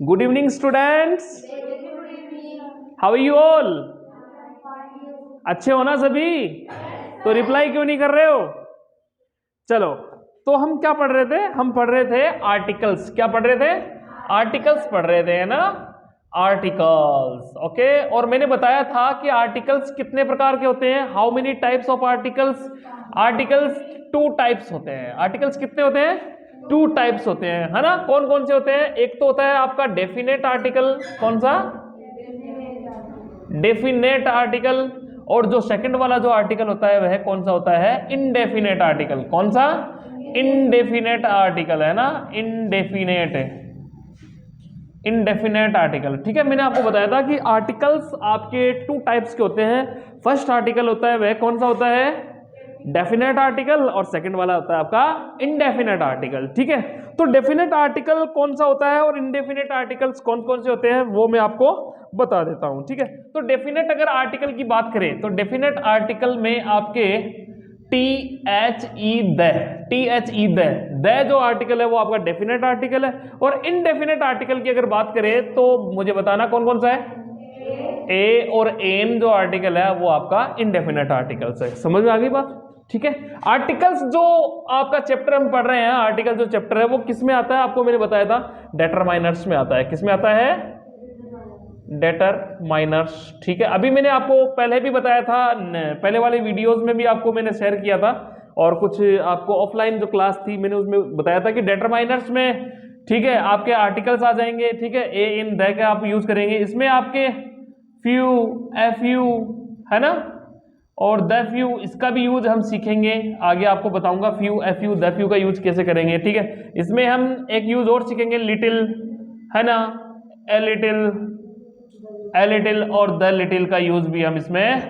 Good evening students, how are you all? अच्छे हो ना सभी? तो रिप्लाई क्यों नहीं कर रहे हो? चलो, तो हम क्या पढ़ रहे थे? हम पढ़ रहे थे आर्टिकल्स। क्या पढ़ रहे थे? आर्टिकल्स पढ़ रहे थे, है ना? Articles, okay. और मैंने बताया था कि आर्टिकल्स कितने प्रकार के होते हैं। How many types of articles? Articles 2 types होते हैं। आर्टिकल्स कितने होते हैं? 2 टाइप्स होते हैं, है ना? कौन कौन से होते हैं? एक तो होता है आपका डेफिनेट आर्टिकल। कौन सा? Definite article. और जो सेकंड वाला जो आर्टिकल होता है वह कौन सा होता है? Indefinite article. कौन सा? इनडेफिनेट आर्टिकल, है ना? इनडेफिनेट आर्टिकल, ठीक है। मैंने आपको बताया था कि आर्टिकल्स आपके 2 टाइप्स के होते हैं। फर्स्ट आर्टिकल होता है वह कौन सा होता है? Definite article. और सेकंड वाला होता है आपका इनडेफिनेट आर्टिकल, ठीक है। तो डेफिनेट आर्टिकल कौन सा होता है और इनडेफिनेट आर्टिकल्स कौन कौन से होते हैं वो मैं आपको बता देता हूं, ठीक है। तो डेफिनेट अगर आर्टिकल की बात करें तो डेफिनेट आर्टिकल में आपके THE द जो आर्टिकल है वो आपका डेफिनेट आर्टिकल है। और इनडेफिनेट आर्टिकल की अगर बात करें तो मुझे बताना कौन कौन सा है? ए और एन जो आर्टिकल है वो आपका इनडेफिनेट आर्टिकल्स है। समझ में आ गई बात? ठीक है। आर्टिकल्स जो आपका चैप्टर हम पढ़ रहे हैं, आर्टिकल जो चैप्टर है वो किस में आता है? आपको मैंने बताया था डेटरमाइनर्स में आता है। किस में आता है? डेटरमाइनर्स, ठीक है। अभी मैंने आपको पहले भी बताया था, पहले वाले वीडियोस में भी आपको मैंने शेयर किया था, और कुछ आपको ऑफलाइन जो क्लास थी मैंने उसमें बताया था कि डेटरमाइनर्स में, ठीक है, आपके आर्टिकल्स आ जाएंगे, ठीक है। ए इन द का आप यूज करेंगे। इसमें आपके फ्यू, एफ यू, है ना, और द फ्यू, इसका भी यूज हम सीखेंगे आगे। आपको बताऊंगा few, F you, the few का यूज कैसे करेंगे, ठीक है। इसमें हम एक यूज और सीखेंगे, लिटिल, है ना, ए लिटिल और द लिटिल का यूज भी हम इसमें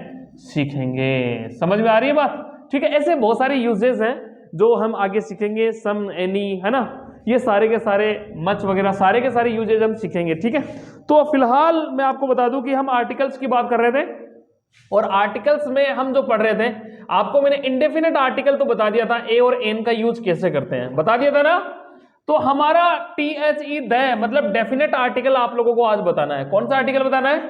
सीखेंगे। समझ में आ रही है बात? ठीक है। ऐसे बहुत सारे यूजेस हैं जो हम आगे सीखेंगे। सम, एनी, है ना, ये सारे के सारे, मच वगैरह सारे के सारे यूजेस हम सीखेंगे, ठीक है। तो फिलहाल मैं आपको बता दूं कि हम आर्टिकल्स की बात कर रहे थे, और आर्टिकल्स में हम जो पढ़ रहे थे, आपको मैंने इंडेफिनेट आर्टिकल तो बता दिया था, ए और एन का यूज कैसे करते हैं बता दिया था ना। तो हमारा THE द मतलब डेफिनेट आर्टिकल आप लोगों को आज बताना है। कौन सा आर्टिकल बताना है?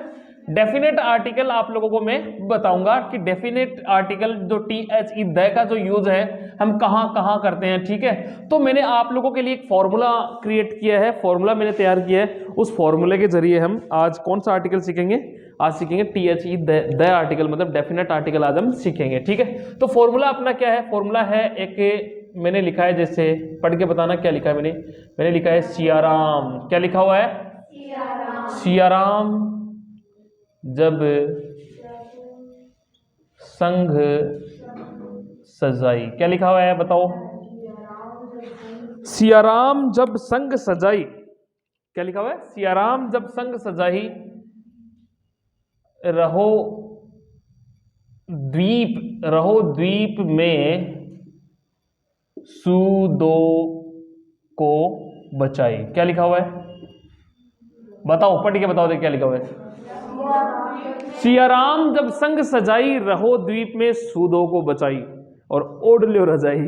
डेफिनेट आर्टिकल आप लोगों को मैं बताऊंगा कि डेफिनेट आर्टिकल जो THE द का जो यूज है हम कहां कहां करते हैं, ठीक है। तो मैंने आप लोगों के लिए एक फॉर्मूला क्रिएट किया है, फॉर्मूला मैंने तैयार किया है। उस फॉर्मूले के जरिए हम आज कौन सा आर्टिकल सीखेंगे? आज सीखेंगे THE द आर्टिकल, मतलब डेफिनेट आर्टिकल आज हम सीखेंगे, ठीक है। तो फॉर्मूला अपना क्या है? फॉर्मूला है, एक मैंने लिखा है, जैसे पढ़ के बताना क्या लिखा है मैंने लिखा है सियाराम। क्या लिखा हुआ है? सियाराम जब संघ सजाई। क्या लिखा हुआ है बताओ? सियाराम जब संघ सजाई। क्या लिखा हुआ है? सियाराम जब संघ सजाई, रहो द्वीप में सूदो को बचाई। क्या लिखा हुआ है बताओ? पढ़ के बताओ दे क्या लिखा हुआ है। सियाराम जब संग सजाई, रहो द्वीप में सूदो को बचाई, और ओढ़ लो रजाई।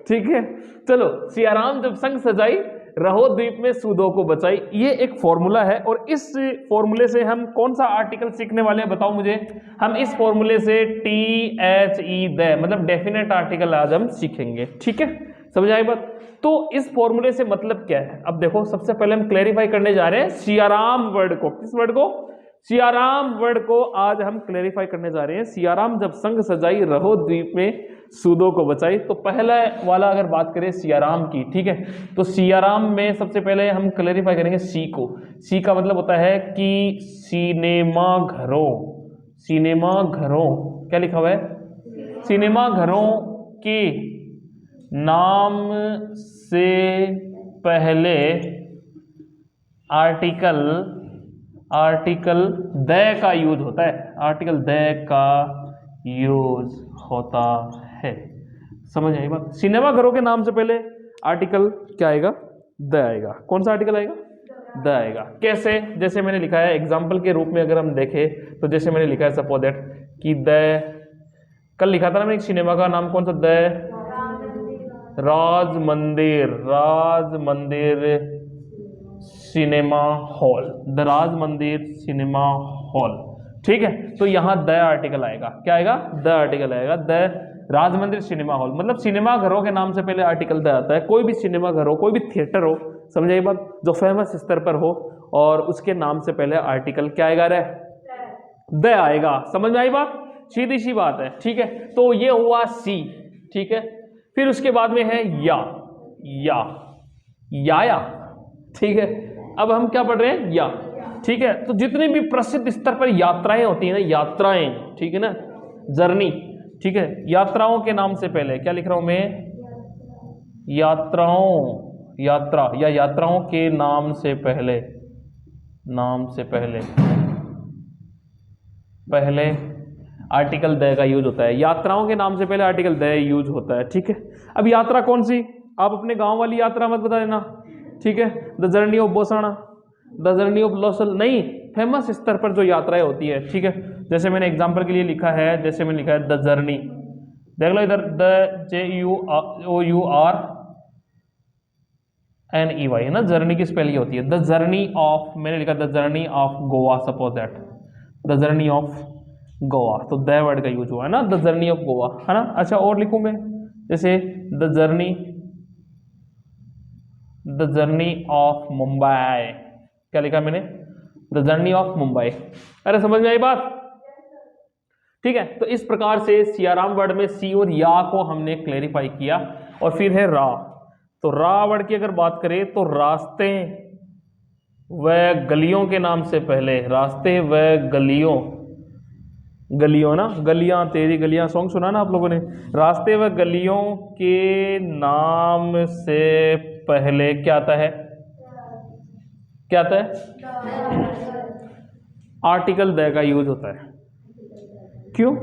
ठीक है। चलो, सियाराम जब संग सजाई, रहो द्वीप में सूदो को बचाई, ये एक फॉर्मूला है। और इस फॉर्मूले से हम कौन सा आर्टिकल सीखने वाले हैं बताओ मुझे? हम इस फॉर्मूले से THE द मतलब डेफिनेट आर्टिकल आज हम सीखेंगे, ठीक है। समझ आई बात? तो इस फॉर्मूले से मतलब क्या है? अब देखो, सबसे पहले हम क्लैरिफाई करने जा रहे हैं सियाराम वर्ड को। किस वर्ड को? सियाराम वर्ड को आज हम क्लैरिफाई करने जा रहे हैं। सियाराम जब संग सजाई, रहो द्वीप में सूदो को बचाई। तो पहला वाला अगर बात करें सियाराम की, ठीक है, तो सियाराम में सबसे पहले हम क्लैरिफाई करेंगे सी को। सी का मतलब होता है कि सिनेमा घरों। सिनेमा घरों, क्या लिखा हुआ है? सिनेमा घरों के नाम से पहले आर्टिकल द का यूज होता है। आर्टिकल द का यूज होता है। समझ आई बात? सिनेमा घरों के नाम से पहले आर्टिकल क्या आएगा? द आएगा। कौन सा आर्टिकल आएगा? द आएगा। कैसे? जैसे मैंने लिखा है एग्जाम्पल के रूप में, अगर हम देखें तो जैसे मैंने लिखा है सपोज दैट कि द, कल लिखा था ना मैंने एक सिनेमा का नाम, कौन सा? द राज मंदिर सिनेमा हॉल, द राज मंदिर सिनेमा हॉल। ठीक है, तो यहाँ द आर्टिकल आएगा, क्या आएगा? द आर्टिकल आएगा, द राज मंदिर सिनेमा हॉल। मतलब सिनेमा घरों के नाम से पहले आर्टिकल द आता है। कोई भी सिनेमा घर हो, कोई भी थिएटर हो, समझे ये बात, जो फेमस स्तर पर हो, और उसके नाम से पहले आर्टिकल क्या आएगा? रे द आएगा। समझ में आई बात? सीधी सी बात है। ठीक है, तो ये हुआ सी। ठीक है, फिर उसके बाद में है या, या। ठीक है, अब हम क्या पढ़ रहे हैं? या। ठीक है, तो जितनी भी प्रसिद्ध स्तर पर यात्राएं होती हैं ना, यात्राएं, ठीक है ना, जर्नी, ठीक है, यात्राओं के नाम से पहले क्या लिख रहा हूं मैं? यात्राओं, यात्रा या यात्राओं के नाम से पहले, नाम से पहले आर्टिकल द का यूज होता है। यात्राओं के नाम से पहले आर्टिकल द यूज होता है। ठीक है, अब यात्रा कौन सी? आप अपने गांव वाली यात्रा मत बता देना। ठीक है, द जर्नी ऑफ बोसाना, द जर्नी ऑफ लोसल, नहीं, फेमस स्तर पर जो यात्राएं होती है। ठीक है, जैसे मैंने एग्जांपल के लिए लिखा है, जैसे मैंने लिखा है द जर्नी, देख लो इधर, द JUR NEY है ना, जर्नी की स्पेलिंग होती है। द जर्नी ऑफ, मैंने लिखा the journey of Goa, suppose that, the journey of Goa, तो द वर्ड का यूज हुआ है ना, द जर्नी ऑफ गोवा, है ना। अच्छा, और लिखूं मैं, जैसे द जर्नी ऑफ मुंबई, क्या लिखा मैंने? The journey of Mumbai. अरे समझ में आई बात? ठीक है, तो इस प्रकार से सियाराम वर्ड में सी और या को हमने क्लेरिफाई किया। और फिर है रा। तो रा वर्ड की अगर बात करें तो रास्ते व गलियों के नाम से पहले, रास्ते व गलियों, गलियों ना, गलियां तेरी गलियां सॉन्ग सुना ना आप लोगों ने। रास्ते व गलियों के नाम से पहले क्या आता है? क्या आता है? आर्टिकल द का यूज होता है। क्यों?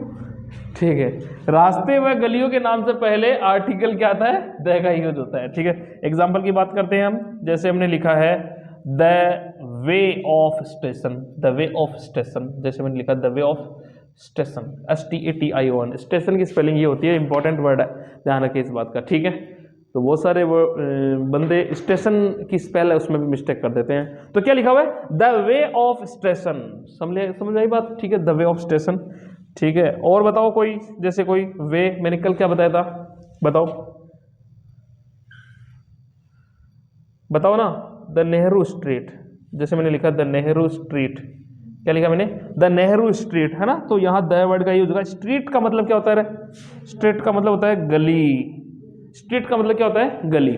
ठीक है, रास्ते व गलियों के नाम से पहले आर्टिकल क्या आता है? द का यूज होता है। ठीक है, एग्जांपल की बात करते हैं हम। जैसे हमने लिखा है the way of station, the way of station, जैसे मैंने लिखा the way of station, STATION, station की स्पेलिंग ये होती है, इंपॉर्टेंट वर्ड है, ध्यान रखिए इस बात का। ठीक है, तो बहुत सारे वो बंदे स्टेशन की स्पेल है उसमें भी मिस्टेक कर देते हैं। तो क्या लिखा हुआ है? The way of station. समझ आई बात? ठीक है, द वे ऑफ स्टेशन। ठीक है, और बताओ कोई, जैसे कोई वे, मैंने कल क्या बताया था, बताओ ना। द नेहरू स्ट्रीट, जैसे मैंने लिखा द नेहरू स्ट्रीट, क्या लिखा मैंने? द नेहरू स्ट्रीट, है ना। तो यहाँ द वर्ड का यूज होगा। स्ट्रीट का मतलब क्या होता है? स्ट्रीट का मतलब होता है गली। स्ट्रीट का मतलब क्या होता है? गली।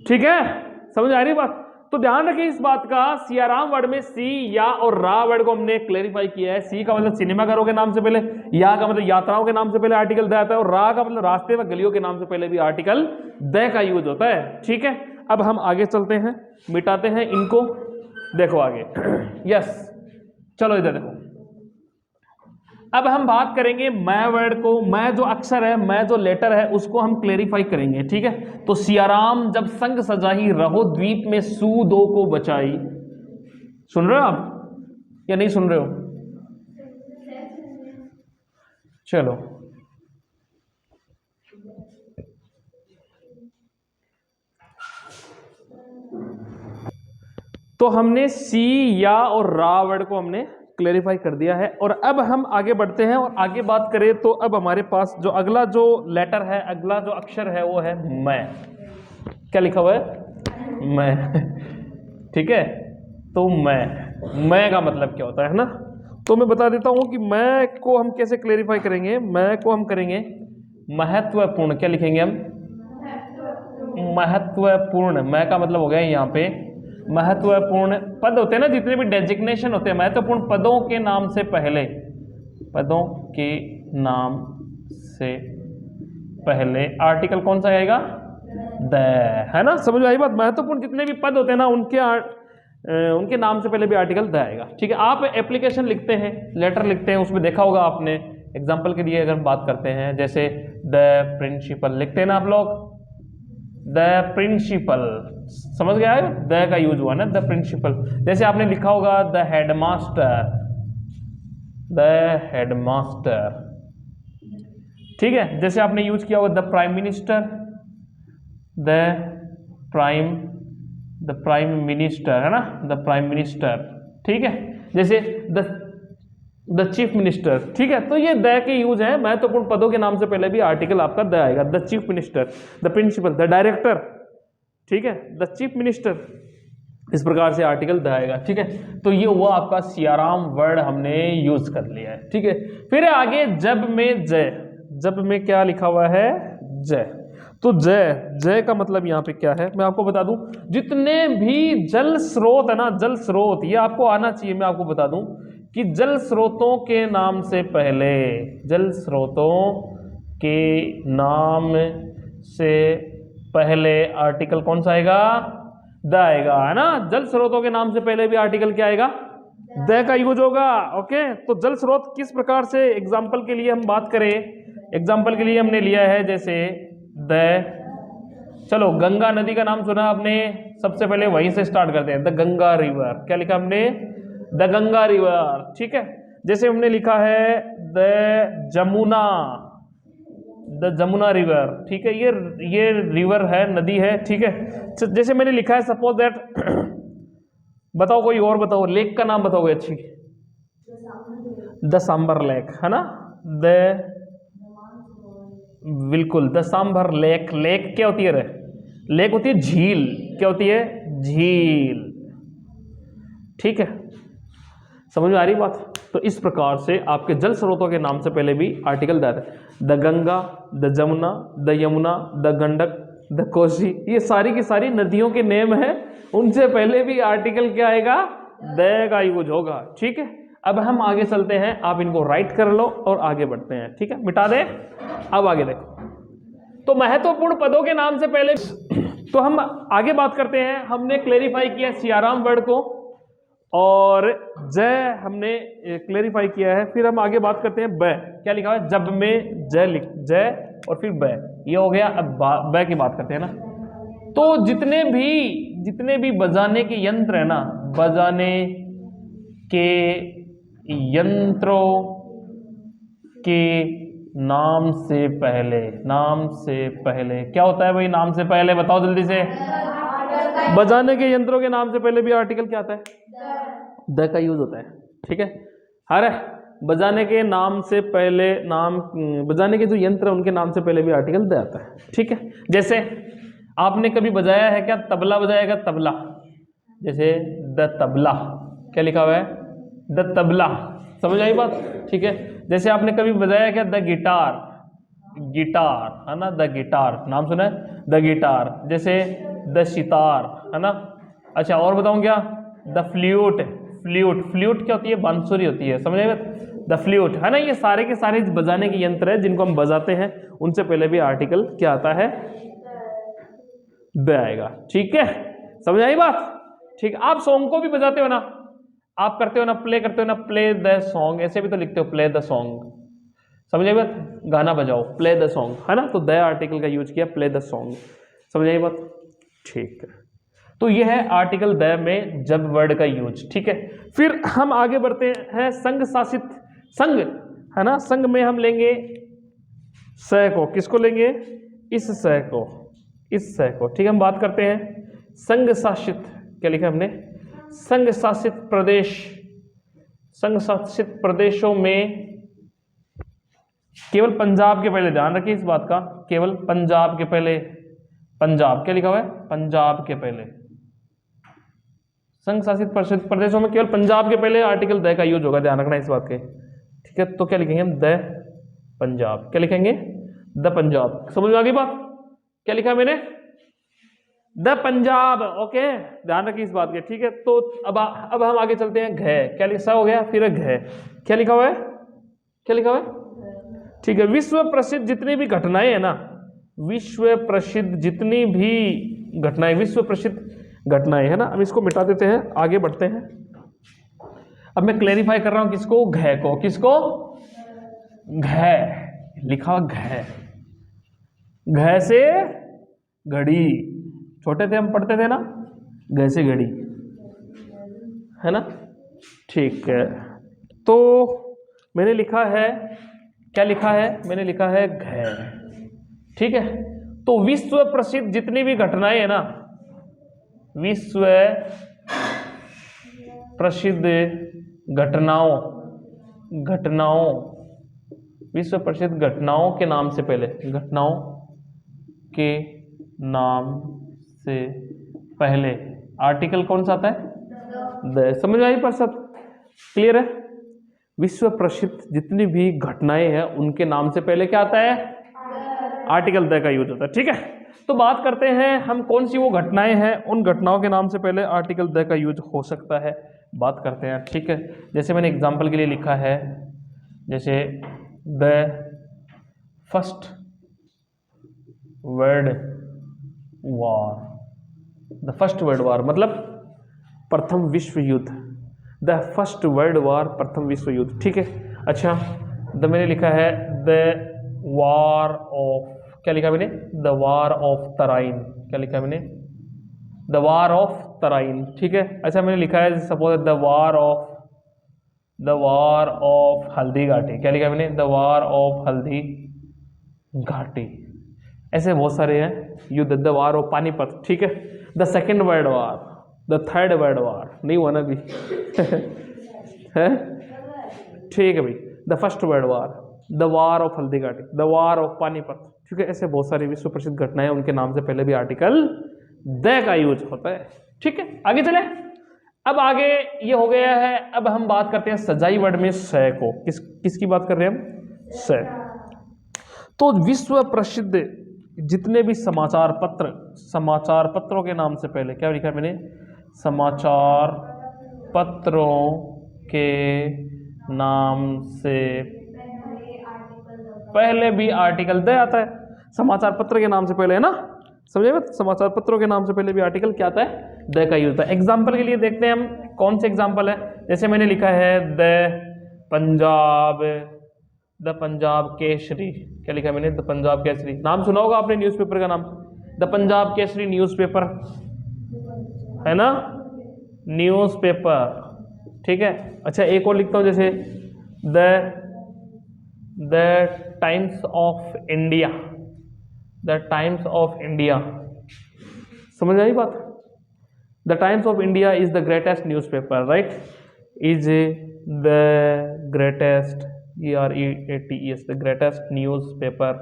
ठीक है, समझ आ रही बात? तो ध्यान रखिए इस बात का, सियाराम वर्ड में सी, या और रा वर्ड को हमने क्लेरिफाई किया है। सी का मतलब सिनेमाघरों के नाम से पहले, या का मतलब यात्राओं के नाम से पहले आर्टिकल द आता है, और रा का मतलब रास्ते व गलियों के नाम से पहले भी आर्टिकल द का यूज होता है। ठीक है, अब हम आगे चलते हैं, मिटाते हैं इनको, देखो आगे। यस, चलो इधर देखो। अब हम बात करेंगे मैं वर्ड को, मैं जो अक्षर है, मैं जो लेटर है, उसको हम क्लेरिफाई करेंगे। ठीक है, तो सियाराम जब संग सजाही रहो द्वीप में सू दो को बचाई। सुन रहे हो आप या नहीं सुन रहे हो? चलो, तो हमने सी, या और रा वर्ड को हमने क्लेरिफाई कर दिया है। और अब हम आगे बढ़ते हैं और आगे बात करें तो अब हमारे पास जो अगला जो लेटर है, अगला जो अक्षर है वो है मैं। क्या लिखा हुआ है? मैं। ठीक है, तो मैं का मतलब क्या होता है ना, तो मैं बता देता हूं कि मैं को हम कैसे क्लेरिफाई करेंगे। मैं को हम करेंगे महत्वपूर्ण। क्या लिखेंगे हम? महत्वपूर्ण। मैं का मतलब हो गया यहाँ पे महत्वपूर्ण पद होते हैं ना, जितने भी डेजिग्नेशन होते हैं महत्वपूर्ण पदों के नाम से पहले, पदों के नाम से पहले आर्टिकल कौन सा आएगा? द, है ना। समझ में आई बात? महत्वपूर्ण जितने भी पद होते हैं ना, उनके नाम से पहले भी आर्टिकल द आएगा। ठीक है, आप एप्लीकेशन लिखते हैं, लेटर लिखते हैं, उसमें देखा होगा आपने। एग्जाम्पल के लिए अगर बात करते हैं, जैसे द प्रिंसिपल लिखते हैं ना आप लोग, द प्रिंसिपल, समझ गया है? द का यूज हुआ ना, द प्रिंसिपल। जैसे आपने लिखा होगा द हेडमास्टर, द हेडमास्टर। ठीक है, जैसे आपने यूज किया होगा the prime minister, the prime the prime minister, है ना, द प्राइम मिनिस्टर, ठीक है। जैसे द चीफ मिनिस्टर, ठीक है। तो ये द के यूज है, महत्वपूर्ण पदों के नाम से पहले भी आर्टिकल आपका द आएगा। The chief minister, the principal, the director, ठीक है, द चीफ मिनिस्टर, इस प्रकार से आर्टिकल द आएगा, ठीक है। तो ये हुआ आपका सियाराम वर्ड हमने यूज कर लिया है, ठीक है। फिर आगे जब में जय, जब में क्या लिखा हुआ है, जय। तो जय, जय का मतलब यहाँ पे क्या है मैं आपको बता दूं, जितने भी जल स्रोत है ना, जल स्रोत, ये आपको आना चाहिए। मैं आपको बता दूं कि जल स्रोतों के नाम से पहले, जल स्रोतों के नाम से पहले आर्टिकल कौन सा आएगा, द आएगा, है ना। जल स्रोतों के नाम से पहले भी आर्टिकल क्या आएगा, द का यूज होगा, ओके। तो जल स्रोत किस प्रकार से, एग्जाम्पल के लिए हम बात करें, एग्जाम्पल के लिए हमने लिया है जैसे द, चलो गंगा नदी का नाम सुना आपने, सबसे पहले वहीं से स्टार्ट करते हैं, द गंगा रिवर, क्या लिखा हमने, द गंगा रिवर, ठीक है। जैसे हमने लिखा है the Jamuna, the Jamuna river, ठीक है, ये रिवर है, नदी है, ठीक है। जैसे मैंने लिखा है सपोज दैट बताओ कोई और बताओ, लेक का नाम बताओगे अच्छी, द सांबर लेक, है ना, द, बिल्कुल द सांबर लेक। लेक क्या होती है रे, लेक होती है झील, क्या होती है, झील, ठीक है। समझ में आ रही बात। तो इस प्रकार से आपके जल स्रोतों के नाम से पहले भी article the, the Ganga, the Jamuna, the Yamuna, the Gandak, the Kosi, ये सारी की सारी नदियों के नेम है, उनसे पहले भी आर्टिकल क्या आएगा, द का यूज होगा, ठीक है। अब हम आगे चलते हैं, आप इनको राइट कर लो और आगे बढ़ते हैं, ठीक है, मिटा दे। अब आगे देखो, तो महत्वपूर्ण पदों के नाम से पहले, तो हम आगे बात करते हैं। हमने क्लेरिफाई किया सियाराम वर्ड को और जय हमने क्लेरिफाई किया है। फिर हम आगे बात करते हैं ब, क्या लिखा है, जब में जय लिख, जय और फिर ब, ये हो गया। अब ब की बात करते हैं ना। तो जितने भी बजाने के यंत्र है ना, बजाने के यंत्रों के नाम से पहले, नाम से पहले क्या होता है भाई, नाम से पहले बताओ जल्दी से, बजाने के यंत्रों के नाम से पहले भी आर्टिकल क्या आता है, द का यूज होता है, ठीक है। अरे बजाने के नाम से पहले, नाम बजाने के जो यंत्र है उनके नाम से पहले भी आर्टिकल द आता है, ठीक है। जैसे आपने कभी बजाया है क्या, तबला बजाएगा, तबला, जैसे द तबला, क्या लिखा हुआ है, द तबला, समझ आई बात, ठीक है। जैसे आपने कभी बजाया क्या, द गिटार, गिटार, है ना, द गिटार, नाम सुना है, द गिटार। जैसे द सितार, है ना। अच्छा और बताऊं क्या, द फ्लूट, फ्लूट, फ्लूट क्या होती है, बांसुरी होती है, समझ आएगा, द फ्लूट, है ना। ये सारे के सारे बजाने के यंत्र है जिनको हम बजाते हैं, उनसे पहले भी आर्टिकल क्या आता है, द आएगा, ठीक है। समझ आई बात, ठीक। आप सॉन्ग को भी बजाते हो ना, आप करते हो ना, प्ले करते हो ना, प्ले द सॉन्ग, ऐसे भी तो लिखते हो, प्ले द सॉन्ग, समझ आई बात, गाना बजाओ, प्ले द सॉन्ग, है ना। तो द आर्टिकल का यूज किया, प्ले द सॉन्ग, समझ आई बात, ठीक है। तो ये है आर्टिकल द में जब वर्ड का यूज, ठीक है। फिर हम आगे बढ़ते हैं संघ शासित, संघ, है ना, संघ में हम लेंगे स को, किसको लेंगे, इस स को, इस स को, ठीक है। हम बात करते हैं संघ शासित, क्या लिखा हमने, संघ शासित प्रदेश, संघ शासित प्रदेशों में केवल पंजाब के पहले, ध्यान रखिए इस बात का, केवल पंजाब के पहले, पंजाब क्या लिखा हुआ है, पंजाब के पहले, संघ शासित प्रदेशों में केवल पंजाब के पहले आर्टिकल द का यूज होगा, ध्यान रखना इस बात के, ठीक है। तो क्या लिखेंगे हम, द पंजाब, क्या लिखेंगे, द पंजाब, समझ में आ गई बात, क्या लिखा मैंने, द पंजाब, ओके, ध्यान रखिए इस बात के, ठीक है। तो अब हम आगे चलते हैं, घ, क्या लिखा हो गया, फिर घ, क्या लिखा हुआ है, क्या लिखा हुआ है, ठीक है। विश्व प्रसिद्ध जितनी भी घटनाएं है ना, विश्व प्रसिद्ध जितनी भी घटनाएं, विश्व प्रसिद्ध घटनाएं, है ना। हम इसको मिटा देते हैं, आगे बढ़ते हैं। अब मैं क्लेरिफाई कर रहा हूं किसको, घ को, किसको, घ लिखा, घ, घ से घड़ी, छोटे थे हम पढ़ते थे ना, घ से घड़ी, है ना, ठीक है। तो मैंने लिखा है, क्या लिखा है, मैंने लिखा है घ, ठीक है। तो विश्व प्रसिद्ध जितनी भी घटनाएं है ना, विश्व प्रसिद्ध घटनाओं विश्व प्रसिद्ध घटनाओं के नाम से पहले, घटनाओं के नाम से पहले आर्टिकल कौन सा आता है? द। समझ में आई परसत? क्लियर है? विश्व प्रसिद्ध जितनी भी घटनाएं हैं उनके नाम से पहले क्या आता है? आर्टिकल द का यूज होता है। ठीक है, तो बात करते हैं हम कौन सी वो घटनाएं हैं, उन घटनाओं के नाम से पहले आर्टिकल द का यूज हो सकता है, बात करते हैं। ठीक है, जैसे मैंने एग्जांपल के लिए लिखा है, जैसे the first world war, the first world war मतलब प्रथम विश्व युद्ध, द फर्स्ट वर्ल्ड वॉर प्रथम विश्व युद्ध। ठीक है, अच्छा द मैंने लिखा है द वॉर ऑफ, क्या लिखा मैंने? द वॉर ऑफ तराइन, क्या लिखा मैंने? The war of Tarain. ठीक है, अच्छा मैंने लिखा है suppose the war of Haldi Ghati, क्या लिखा मैंने? The war of Haldi Ghati. ऐसे बहुत सारे हैं युद्ध, द वॉर ऑफ पानीपत। ठीक है, the second world war, the third world war, नहीं हुआ ना अभी है? ठीक है भाई, the first world war, the war of Haldi Ghati, the war of Panipat. ठीक है, ऐसे बहुत सारी विश्व प्रसिद्ध घटनाएं, उनके नाम से पहले भी आर्टिकल द का यूज होता है। ठीक है, आगे चले। अब आगे ये हो गया है, अब हम बात करते हैं सजाई वर्ड में स को, किसकी बात कर रहे हैं हम? स। तो विश्व प्रसिद्ध जितने भी समाचार पत्रों के नाम से पहले, क्या लिखा है मैंने? समाचार पत्रों के नाम से पहले भी आर्टिकल द आता है। समाचार पत्र के नाम से पहले, है ना? समझे बात? समाचार पत्रों के नाम से पहले भी आर्टिकल क्या आता है? द का यूज होता है। एग्जाम्पल के लिए देखते हैं हम कौन से एग्जाम्पल है। जैसे मैंने लिखा है द पंजाब केसरी, क्या लिखा है मैंने? द पंजाब केसरी। नाम सुना होगा आपने न्यूज़पेपर का नाम, द पंजाब केसरी न्यूज़पेपर, है ना? न्यूज़पेपर। ठीक है, अच्छा एक और लिखता हूँ, जैसे the times of India, the times of India. समझ आई बात? The times of India is the greatest newspaper, right? Is the greatest, GREATES, the greatest newspaper.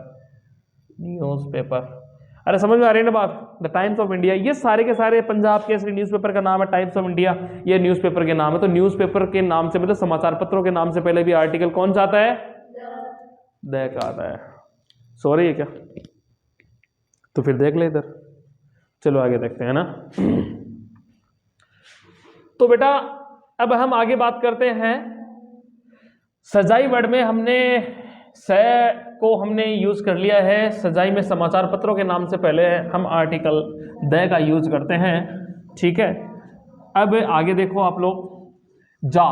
अरे समझ में आ रही है ना बात? द टाइम्स ऑफ इंडिया, ये सारे के सारे पंजाब केसरी न्यूज़पेपर का नाम है, टाइम्स ऑफ इंडिया ये न्यूज़पेपर के नाम है। तो न्यूज़पेपर के नाम से मतलब समाचार पत्रों के नाम से पहले भी आर्टिकल कौन सा आता है? द का आता है। सो रही है क्या? तो फिर देख ले इधर, चलो आगे देखते हैं ना। तो बेटा अब हम आगे बात करते हैं, सजाई वर्ड में हमने स को हमने यूज कर लिया है। सजाई में समाचार पत्रों के नाम से पहले हम आर्टिकल द का यूज करते हैं। ठीक है, अब आगे देखो आप लोग, जा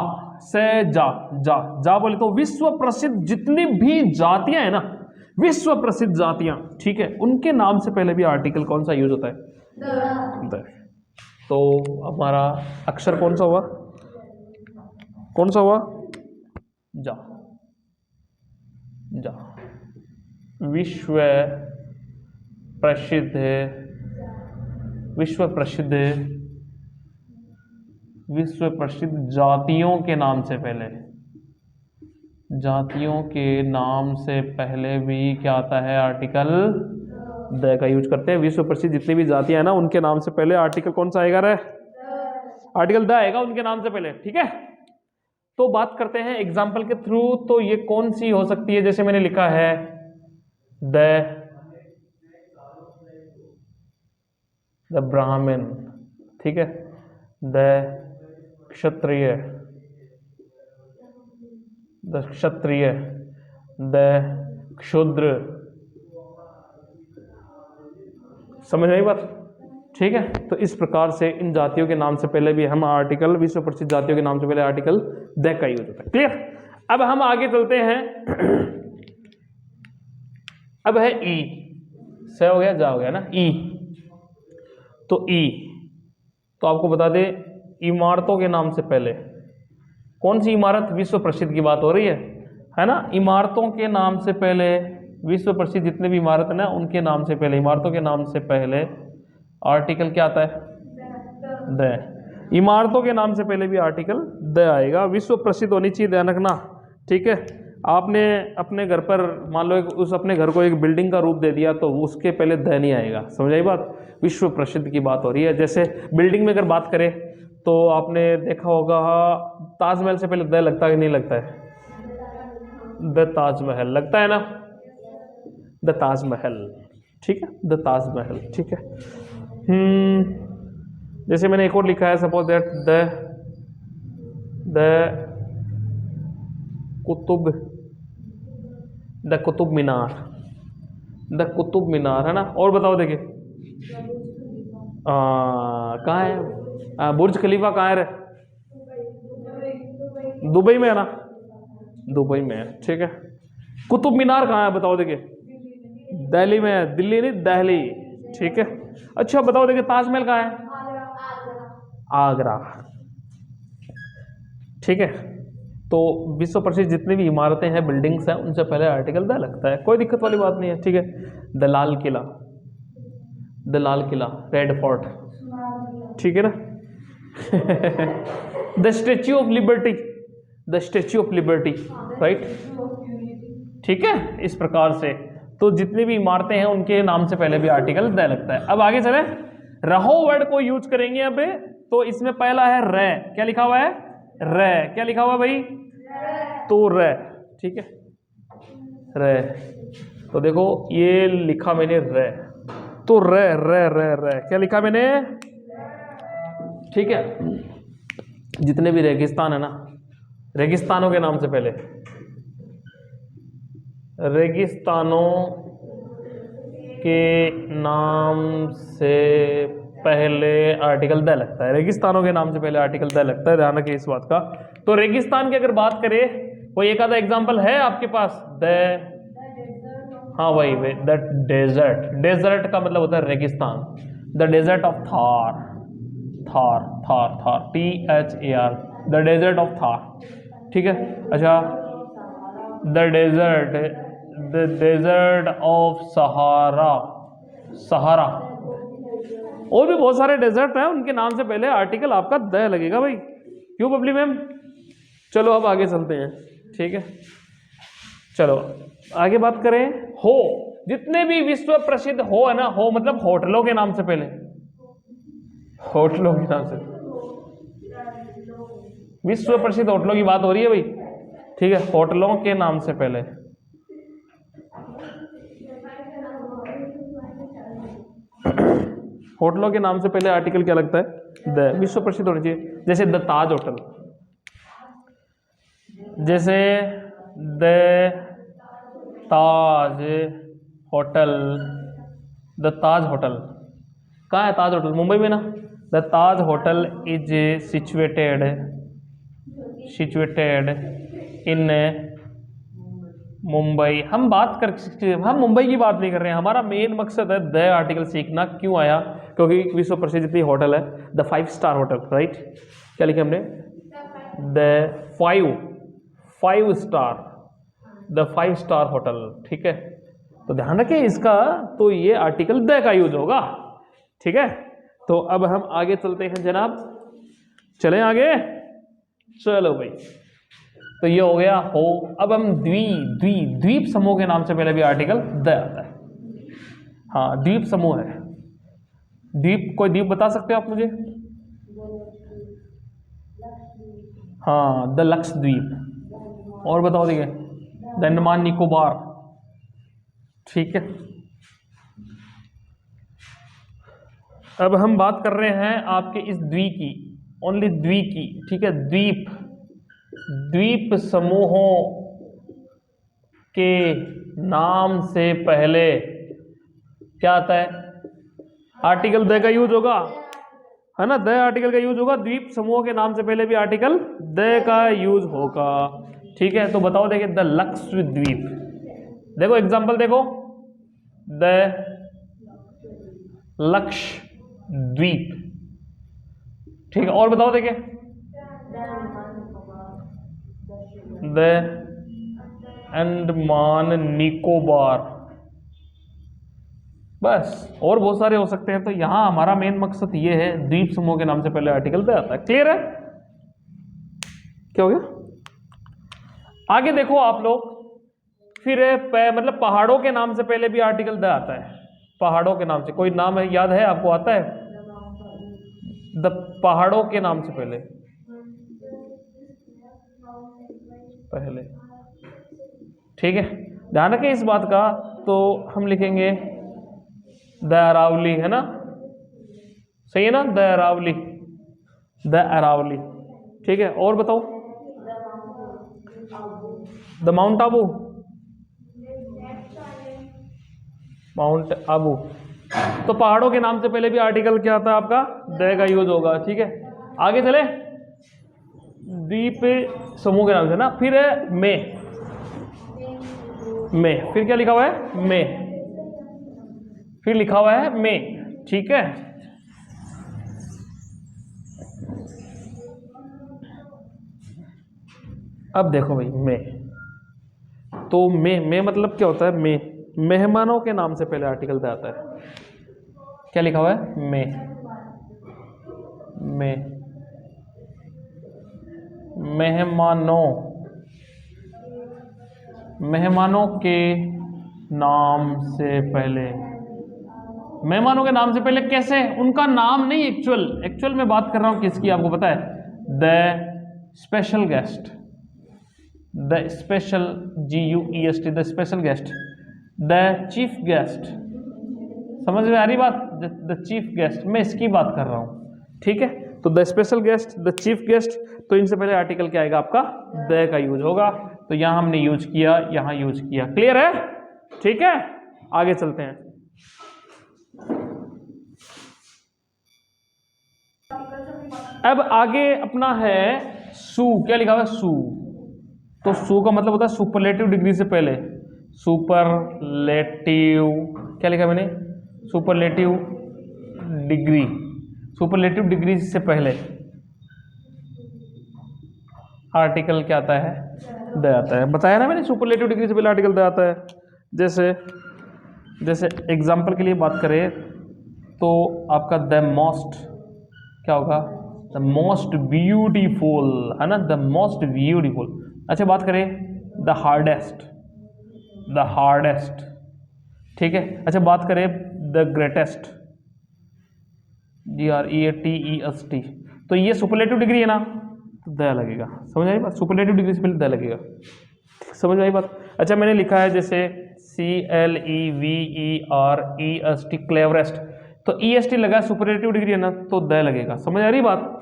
बोले तो विश्व प्रसिद्ध जितनी भी जातियां हैं ना, विश्व प्रसिद्ध जातियां, ठीक है, उनके नाम से पहले भी आर्टिकल कौन सा यूज होता है? द। तो हमारा अक्षर कौन सा हुआ? जा। विश्व प्रसिद्ध जातियों के नाम से पहले, जातियों के नाम से पहले भी क्या आता है? आर्टिकल द का यूज करते हैं। विश्व प्रसिद्ध जितनी भी जातियां हैं ना, उनके नाम से पहले आर्टिकल कौन सा आएगा रे? आर्टिकल द आएगा उनके नाम से पहले। ठीक है, तो बात करते हैं एग्जाम्पल के थ्रू। तो ये कौन सी हो सकती है? जैसे मैंने लिखा है द ब्राह्मण, ठीक है, द क्षत्रिय, द क्षुद्र। समझ आई बात? ठीक है, तो इस प्रकार से इन जातियों के नाम से पहले भी हम आर्टिकल, विश्व प्रसिद्ध जातियों के नाम से पहले आर्टिकल द का यूज होता है। क्लियर? अब हम आगे चलते हैं। अब है ई, स हो गया, जा हो गया ना, ई। तो ई, तो आपको बता दे इमारतों के नाम से पहले कौन सी इमारत? विश्व प्रसिद्ध की बात हो रही है ना? इमारतों के नाम से पहले, विश्व प्रसिद्ध जितने भी इमारत है ना, उनके नाम से पहले, इमारतों के नाम से पहले आर्टिकल क्या आता है? द। इमारतों के नाम से पहले भी आर्टिकल द आएगा। विश्व प्रसिद्ध होनी चाहिए, ध्यान रखना, ठीक है। आपने अपने घर पर मान लो उस अपने घर को एक बिल्डिंग का रूप दे दिया तो उसके पहले द नहीं आएगा, समझ आई बात। विश्व प्रसिद्ध की बात हो रही है। जैसे बिल्डिंग में अगर बात करें तो आपने देखा होगा ताजमहल से पहले द लगता है कि नहीं लगता है? द ताजमहल लगता है ना, द ताजमहल, ठीक है, द ताजमहल, ठीक है। जैसे मैंने एक और लिखा है, suppose that the Qutub, the Qutub Minar, the Qutub Minar है ना। और बताओ देखिए कहाँ है बुर्ज खलीफा, कहाँ है रे? दुबई में है ना, दुबई में है, ठीक है। कुतुब मीनार कहाँ है बताओ देखिए? दिल्ली में है, दिल्ली नहीं दिल्ली, ठीक है। अच्छा बताओ देखिए ताजमहल कहाँ है? आगरा, ठीक है। तो विश्व प्रसिद्ध जितनी भी इमारतें हैं, बिल्डिंग्स हैं, उनसे पहले आर्टिकल द लगता है, कोई दिक्कत वाली बात नहीं है, ठीक है। The Lal Qila, the Lal Qila, red fort, ठीक है ना। The statue of liberty, the statue of liberty, right, ठीक है। इस प्रकार से तो जितनी भी इमारतें हैं उनके नाम से पहले भी आर्टिकल द लगता है। अब आगे चले, रहो वर्ड को यूज करेंगे अब। तो इसमें पहला है रे, क्या लिखा हुआ है? रे, क्या लिखा हुआ है भाई? तो रे, ठीक है, रे। तो देखो ये लिखा मैंने रे, तो रे रे रे रे, क्या लिखा मैंने? ठीक है। जितने भी रेगिस्तान है ना, रेगिस्तानों के नाम से पहले, रेगिस्तानों के नाम से पहले आर्टिकल द लगता है। रेगिस्तानों के नाम से पहले आर्टिकल द लगता है, ध्यान रखिए इस बात का। तो रेगिस्तान की अगर बात करें, कोई एक आधा एग्जांपल है आपके पास? द, हाँ वही द डेजर्ट, डेजर्ट का मतलब होता है रेगिस्तान। The desert of Thar, Thar Thar Thar, THAR, the desert of Thar, ठीक है। अच्छा the desert of Sahara, Sahara. और भी बहुत सारे डेजर्ट हैं, उनके नाम से पहले आर्टिकल आपका द लगेगा भाई, क्यों बबली मैम? चलो अब आगे चलते हैं, ठीक है। चलो आगे बात करें, हो, जितने भी विश्व प्रसिद्ध हो है ना, हो मतलब होटलों के नाम से पहले, होटलों के नाम से, विश्व प्रसिद्ध होटलों की बात हो रही है भाई, ठीक है। होटलों के नाम से पहले, होटलों के नाम से पहले आर्टिकल क्या लगता है? द। विश्व प्रसिद्ध होनी चाहिए। जैसे द ताज होटल, जैसे the Taj hotel, the Taj hotel कहाँ है? ताज होटल मुंबई में ना। The Taj hotel is situated in Mumbai. हम मुंबई की बात नहीं कर रहे हैं, हमारा मेन मकसद है द आर्टिकल सीखना। क्यों आया? क्योंकि विश्व प्रसिद्ध जितनी होटल है, द 5 स्टार होटल, राइट, क्या लिखा हमने? The 5 star, the 5 star hotel, ठीक है। तो ध्यान रखिए इसका, तो ये आर्टिकल द का यूज होगा, ठीक है। तो अब हम आगे चलते हैं जनाब, चलें आगे, चलो भाई। तो ये हो गया हो। अब हम द्वीप समूह के नाम से पहले भी आर्टिकल द आता है। हाँ द्वीप समूह है, द्वीप, कोई द्वीप बता सकते हो आप मुझे? हाँ द लक्षद्वीप। और बताओ देखिए, द अंडमान निकोबार, ठीक है। अब हम बात कर रहे हैं आपके इस द्वीप की, ओनली द्वीप की, ठीक है। द्वीप समूहों के नाम से पहले क्या आता है? आर्टिकल द का यूज होगा, है ना, द आर्टिकल का यूज होगा। द्वीप समूहों के नाम से पहले भी आर्टिकल द का यूज होगा, ठीक है। तो बताओ देखिए, द लक्षद्वीप, देखो एग्जांपल देखो, द लक्षद्वीप, ठीक है। और बताओ देखिए, द अंडमान निकोबार, बस, और बहुत सारे हो सकते हैं। तो यहां हमारा मेन मकसद ये है, द्वीप समूह के नाम से पहले आर्टिकल द आता है। क्लियर है? क्या हो गया? आगे देखो आप लोग, फिर मतलब पहाड़ों के नाम से पहले भी आर्टिकल द आता है। पहाड़ों के नाम से कोई नाम है, याद है आपको, आता है? द पहाड़ों के नाम से पहले पहले, ठीक है, ध्यान रखें इस बात का। तो हम लिखेंगे द अरावली, है ना? सही है ना? द अरावली, द अरावली, ठीक है। और बताओ, the mount Abu, mount Abu. तो पहाड़ों के नाम से पहले भी आर्टिकल क्या आता है आपका? द का यूज होगा, ठीक है। आगे चले, द्वीप समूह के नाम से ना, फिर है में, फिर क्या लिखा हुआ है? में, फिर लिखा हुआ है में, ठीक है। अब देखो भाई, में, तो में मतलब क्या होता है? में मेहमानों के नाम से पहले आर्टिकल द आता है। क्या लिखा हुआ है? में मेहमानों के नाम से पहले, मेहमानों के नाम से पहले कैसे? उनका नाम नहीं, एक्चुअल में बात कर रहा हूं किसकी, आपको पता है? The special guest, the special, GUEST, the special guest, the chief guest. समझ में आ रही बात? द चीफ गेस्ट, मैं इसकी बात कर रहा हूं, ठीक है। तो the special guest, the chief guest, तो इनसे पहले आर्टिकल क्या आएगा आपका? द का यूज होगा। तो यहां हमने यूज किया, यहां यूज किया। क्लियर है? ठीक है, आगे चलते हैं। अब आगे अपना है सू। क्या लिखा हुआ है? सू। तो सू का मतलब होता है सुपरलेटिव डिग्री से पहले, सुपरलेटिव, क्या लिखा मैंने? सुपरलेटिव डिग्री, सुपरलेटिव डिग्री से पहले आर्टिकल क्या आता है? द आता है। बताया ना मैंने, सुपरलेटिव डिग्री से पहले आर्टिकल द आता है। जैसे एग्जांपल के लिए बात करें तो आपका द मोस्ट, क्या होगा? द मोस्ट ब्यूटीफुल, है ना? The most beautiful. अच्छा, बात करें द हार्डेस्ट, द हार्डेस्ट, ठीक है। अच्छा, बात करें द ग्रेटेस्ट, GREATEST, तो ये सुपरलेटिव डिग्री है ना, तो द लगेगा। समझ आई बात? सुपरलेटिव डिग्री से पहले द लगेगा। समझ आई बात? अच्छा, मैंने लिखा है जैसे CLEVEREST, क्लेवरेस्ट, तो EST लगा, सुपरलेटिव डिग्री है ना, तो द लगेगा। समझ आ रही बात?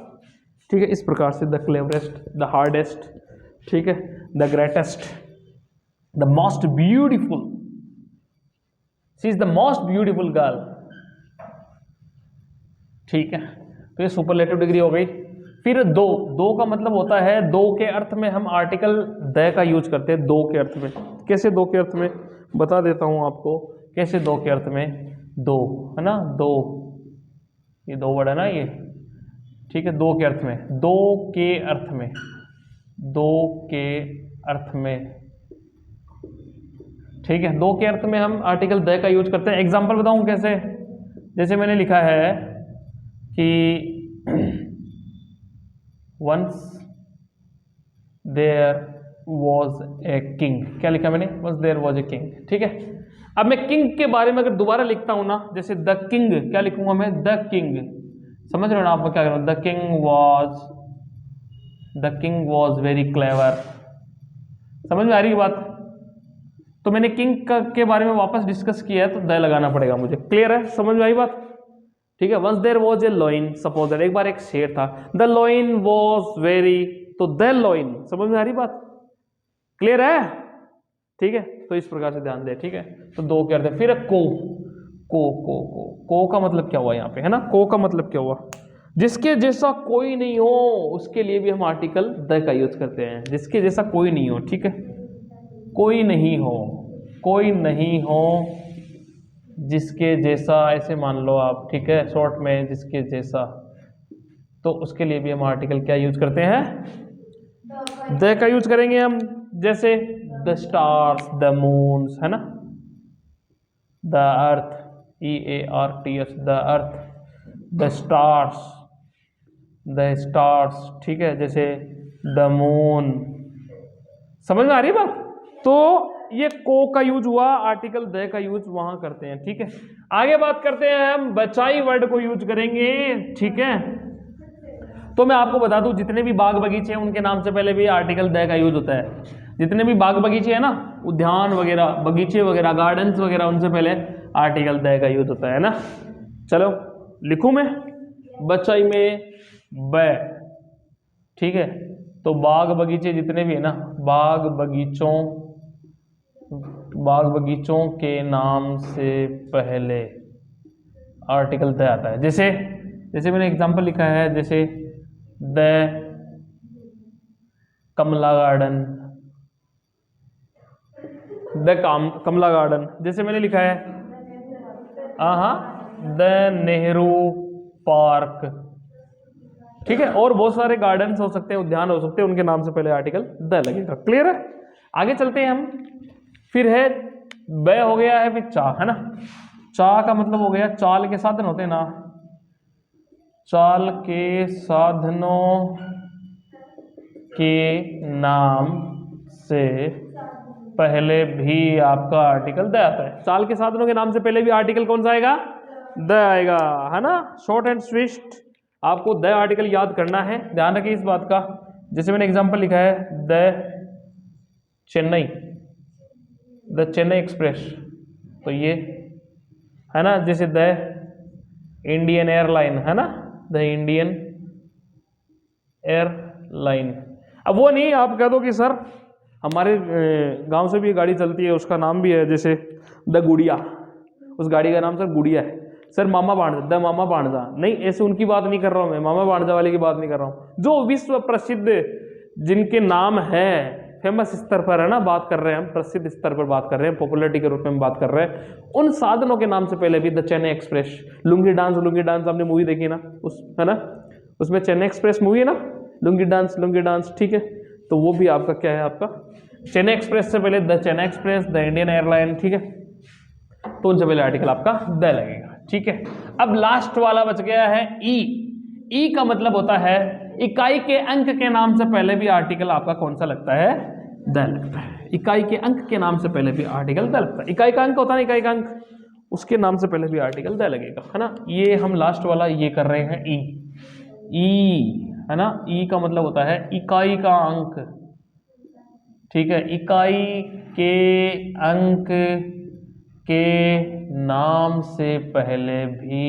ठीक है, इस प्रकार से द क्लेवरेस्ट, द हार्डेस्ट, ठीक है, the greatest, the most beautiful, she is the most beautiful girl, ठीक है। तो ये सुपरलेटिव डिग्री हो गई। फिर दो का मतलब होता है, दो के अर्थ में हम आर्टिकल द का यूज करते हैं। दो के अर्थ में कैसे? दो के अर्थ में बता देता हूं आपको कैसे। दो के अर्थ में, दो है ना, दो, ये दो वर्ड है ना ये, ठीक है। दो के अर्थ में, दो के अर्थ में, दो के अर्थ में, ठीक है। दो के अर्थ में हम आर्टिकल द का यूज करते हैं। एग्जांपल बताऊं कैसे? जैसे मैंने लिखा है कि once there was a king, क्या लिखा मैंने? Once there was a king, ठीक है। अब मैं किंग के बारे में अगर दोबारा लिखता हूं ना, जैसे द किंग, क्या लिखूंगा मैं? The king. समझ रहे हो ना आप क्या कर रहा हूं? The king was very clever. समझ में आ रही बात? तो मैंने किंग के बारे में वापस डिस्कस किया है, तो द लगाना पड़ेगा मुझे। क्लियर है? समझ में आई बात? ठीक है। Once there was a lion, suppose that, एक बार एक शेर था, द लॉइन वॉज वेरी, तो द लॉइन। समझ में आ रही बात? क्लियर है? ठीक है, तो इस प्रकार से ध्यान दे, ठीक है। तो दो क्या अर्थ? फिर को का मतलब क्या हुआ यहाँ पे, है ना? को का मतलब क्या हुआ? जिसके जैसा कोई नहीं हो, उसके लिए भी हम आर्टिकल द का यूज करते हैं। जिसके जैसा कोई नहीं हो, ठीक है, कोई नहीं हो, कोई नहीं हो, जिसके जैसा, ऐसे मान लो आप, ठीक है, शॉर्ट में जिसके जैसा, तो उसके लिए भी हम आर्टिकल क्या यूज करते हैं? द का यूज करेंगे हम। जैसे द स्टार्स, द मून्स, है ना, the earth, EARTH, the earth, the stars, ठीक है, जैसे द मून। समझ में आ रही है बात? तो ये को का यूज हुआ, आर्टिकल द का यूज वहां करते हैं, ठीक है। आगे बात करते हैं हम बचाई वर्ड को यूज करेंगे, ठीक है। तो मैं आपको बता दूं, जितने भी बाग बगीचे हैं उनके नाम से पहले भी आर्टिकल द का यूज होता है। जितने भी बाग बगीचे हैं ना, उद्यान वगैरह, बगीचे वगैरह, गार्डन्स वगैरह, उनसे पहले आर्टिकल द का यूज होता है ना। चलो लिखूं मैं, बचाई में ब, ठीक है। तो बाग बगीचे जितने भी है ना, बाग बगीचों के नाम से पहले आर्टिकल द आता है। जैसे मैंने एग्जांपल लिखा है, जैसे the Kamala garden, Kamala garden. जैसे मैंने लिखा है द नेहरू पार्क, ठीक है। और बहुत सारे गार्डन्स हो सकते हैं, उद्यान हो सकते हैं, उनके नाम से पहले आर्टिकल द लगेगा। क्लियर है? आगे चलते हैं हम। फिर है ब हो गया है, फिर चा, है ना। चा का मतलब हो गया चाल के साधन होते हैं ना, चाल के साधनों के नाम से पहले भी आपका आर्टिकल द आता है। चाल के साधनों के नाम से पहले भी आर्टिकल कौन सा आएगा? द आएगा, है ना। शॉर्ट एंड स्विफ्ट आपको द आर्टिकल याद करना है, ध्यान रखिए इस बात का। जैसे मैंने एग्जांपल लिखा है द चेन्नई एक्सप्रेस, तो ये है ना। जैसे द इंडियन एयरलाइन, है ना, द इंडियन एयरलाइन। अब वो नहीं आप कह दो कि सर हमारे गांव से भी गाड़ी चलती है, उसका नाम भी है, जैसे द गुड़िया, उस गाड़ी का नाम सर गुड़िया है। सर मामा भाणजा, द मामा भाणजा, नहीं, ऐसे उनकी बात नहीं कर रहा हूं मैं, मामा भाणजा वाले की बात नहीं कर रहा हूं। जो विश्व प्रसिद्ध जिनके नाम है, फेमस स्तर पर, है ना, बात कर रहे हैं हम, प्रसिद्ध स्तर पर बात कर रहे हैं, पॉपुलरिटी के रूप में बात कर रहे हैं, उन साधनों के नाम से पहले भी the Chennai express, lungi dance आपने मूवी देखी ना, उस, है ना, उसमें चेन्नई एक्सप्रेस मूवी है ना, लुंगी डांस, ठीक है। तो वो भी आपका क्या है, आपका चेन्नई एक्सप्रेस से पहले the Chennai express, the Indian airline, ठीक है। तो उनसे पहले आर्टिकल आपका द लगेगा, ठीक है। अब लास्ट वाला बच गया है ई का मतलब होता है इकाई के अंक के नाम से पहले भी आर्टिकल आपका कौन सा लगता है? द लगता है। इकाई के अंक के नाम से पहले भी आर्टिकल द लगता है। इकाई का अंक होता है, इकाई का अंक, उसके नाम से पहले भी आर्टिकल द लगेगा, है ना। ये हम लास्ट वाला ये कर रहे हैं ई, है ना। ई का मतलब होता है इकाई का अंक, ठीक है। इकाई के अंक के नाम से पहले भी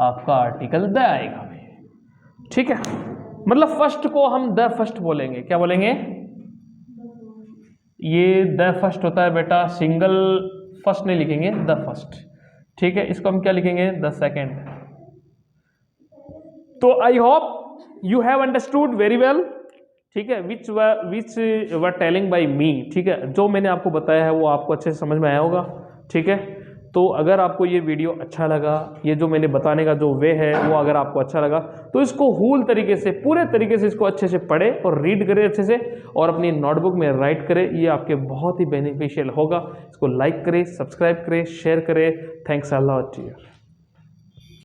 आपका आर्टिकल द आएगा, ठीक है। मतलब फर्स्ट को हम द फर्स्ट बोलेंगे, क्या बोलेंगे? ये द फर्स्ट होता है बेटा, सिंगल फर्स्ट नहीं लिखेंगे, द फर्स्ट, ठीक है। इसको हम क्या लिखेंगे? The second. तो I hope you have understood very well, ठीक है, विच वर टेलिंग बाई मी, ठीक है। जो मैंने आपको बताया है वो आपको अच्छे से समझ में आया होगा, ठीक है। तो अगर आपको ये वीडियो अच्छा लगा, ये जो मैंने बताने का जो वे है वो अगर आपको अच्छा लगा, तो इसको हूल तरीके से, पूरे तरीके से इसको अच्छे से पढ़े और रीड करें अच्छे से, और अपनी नोटबुक में राइट करें। ये आपके बहुत ही बेनिफिशियल होगा। इसको लाइक करें, सब्सक्राइब करें, शेयर करें। Thanks a lot.